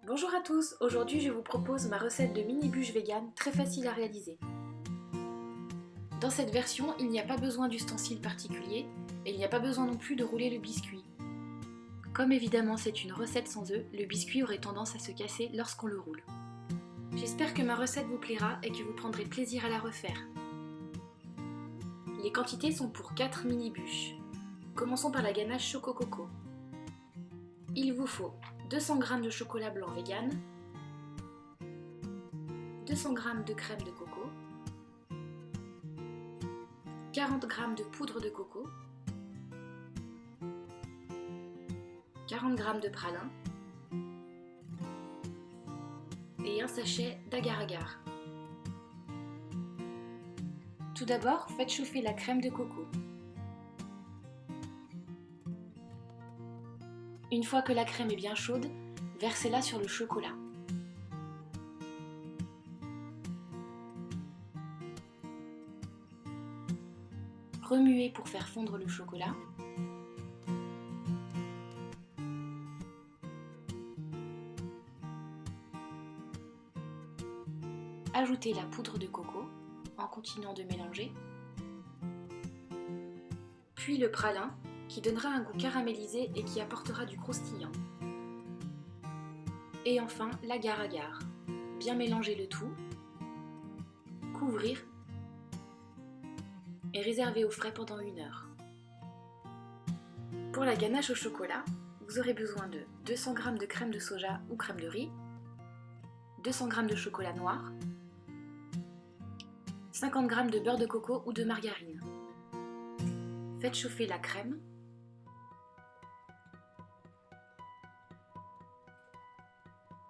Bonjour à tous, aujourd'hui je vous propose ma recette de mini bûche vegan très facile à réaliser. Dans cette version, il n'y a pas besoin d'ustensiles particuliers et il n'y a pas besoin non plus de rouler le biscuit. Comme évidemment c'est une recette sans œufs, le biscuit aurait tendance à se casser lorsqu'on le roule. J'espère que ma recette vous plaira et que vous prendrez plaisir à la refaire. Les quantités sont pour 4 mini bûches. Commençons par la ganache Choco Coco. Il vous faut 200 g de chocolat blanc vegan, 200 g de crème de coco, 40 g de poudre de coco, 40 g de pralin et un sachet d'agar-agar. Tout d'abord, faites chauffer la crème de coco. Une fois que la crème est bien chaude, versez-la sur le chocolat. Remuez pour faire fondre le chocolat. Ajoutez la poudre de coco en continuant de mélanger. Puis le pralin qui donnera un goût caramélisé et qui apportera du croustillant. Et enfin l'agar-agar. Bien mélanger le tout, couvrir et réserver au frais pendant 1 heure. Pour la ganache au chocolat, vous aurez besoin de 200 g de crème de soja ou crème de riz, 200 g de chocolat noir, 50 g de beurre de coco ou de margarine. Faites chauffer la crème.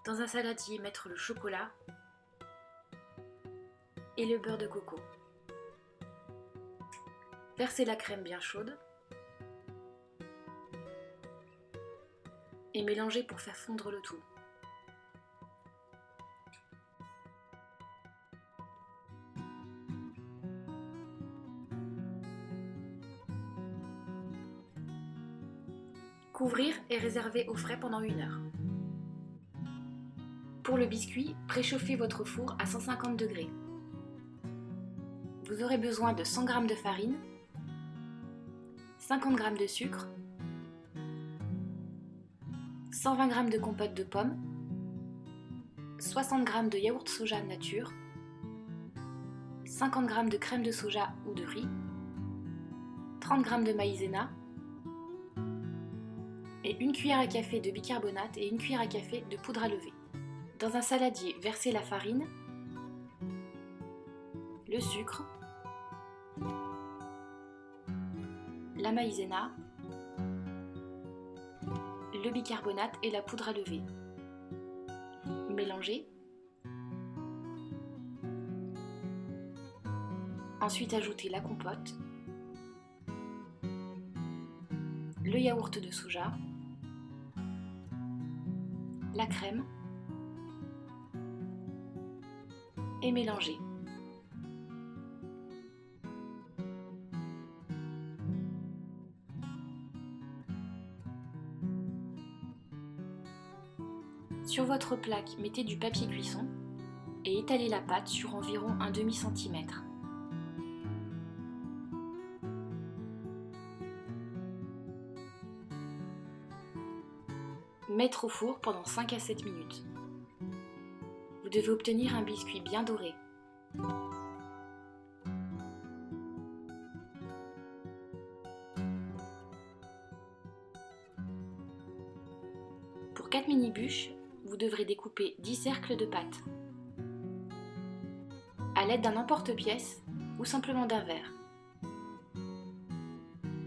Dans un saladier, mettre le chocolat et le beurre de coco. Versez la crème bien chaude et mélangez pour faire fondre le tout. Couvrir et réserver au frais pendant 1 heure. Pour le biscuit, préchauffez votre four à 150 degrés. Vous aurez besoin de 100 g de farine, 50 g de sucre, 120 g de compote de pommes, 60 g de yaourt soja nature, 50 g de crème de soja ou de riz, 30 g de maïzena et 1 cuillère à café de bicarbonate et 1 cuillère à café de poudre à lever. Dans un saladier, versez la farine, le sucre, la maïzena, le bicarbonate et la poudre à lever. Mélangez. Ensuite, ajoutez la compote, le yaourt de soja, la crème et mélangez. Sur votre plaque, mettez du papier cuisson et étalez la pâte sur environ un demi-centimètre. Mettre au four pendant 5 à 7 minutes. Vous devez obtenir un biscuit bien doré. Pour 4 mini bûches, vous devrez découper 10 cercles de pâte à l'aide d'un emporte-pièce ou simplement d'un verre.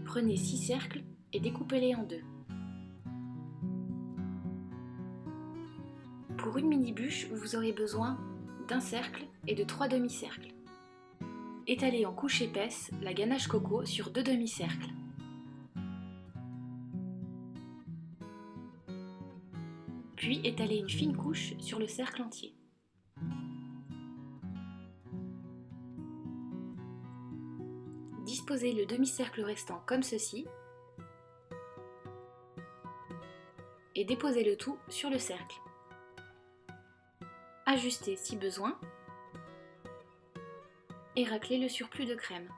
Prenez 6 cercles et découpez-les en 2. Pour une mini bûche, vous aurez besoin d'un cercle et de 3 demi-cercles. Étalez en couche épaisse la ganache coco sur 2 demi-cercles. Puis étalez une fine couche sur le cercle entier. Disposez le demi-cercle restant comme ceci et déposez le tout sur le cercle. Ajustez si besoin et raclez le surplus de crème.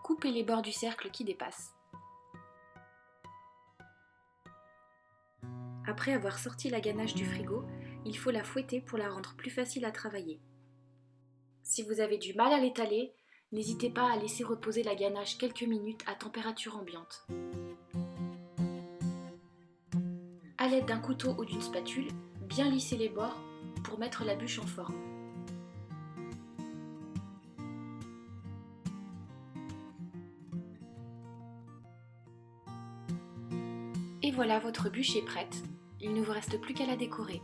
Coupez les bords du cercle qui dépassent. Après avoir sorti la ganache du frigo, il faut la fouetter pour la rendre plus facile à travailler. Si vous avez du mal à l'étaler, n'hésitez pas à laisser reposer la ganache quelques minutes à température ambiante. À l'aide d'un couteau ou d'une spatule, bien lisser les bords pour mettre la bûche en forme. Et voilà, votre bûche est prête. Il ne vous reste plus qu'à la décorer.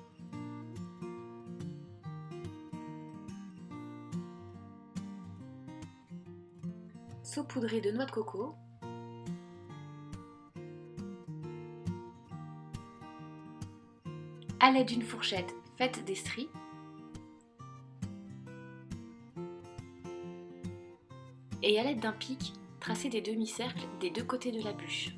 Saupoudrez de noix de coco. À l'aide d'une fourchette, faites des stries. Et à l'aide d'un pic, tracez des demi-cercles des deux côtés de la bûche.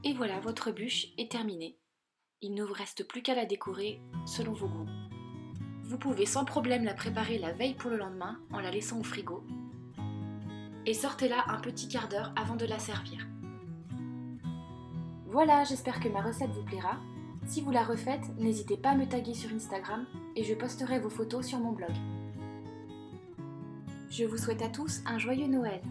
Et voilà, votre bûche est terminée. Il ne vous reste plus qu'à la décorer selon vos goûts. Vous pouvez sans problème la préparer la veille pour le lendemain en la laissant au frigo. Et sortez-la un petit quart d'heure avant de la servir. Voilà, j'espère que ma recette vous plaira. Si vous la refaites, n'hésitez pas à me taguer sur Instagram et je posterai vos photos sur mon blog. Je vous souhaite à tous un joyeux Noël.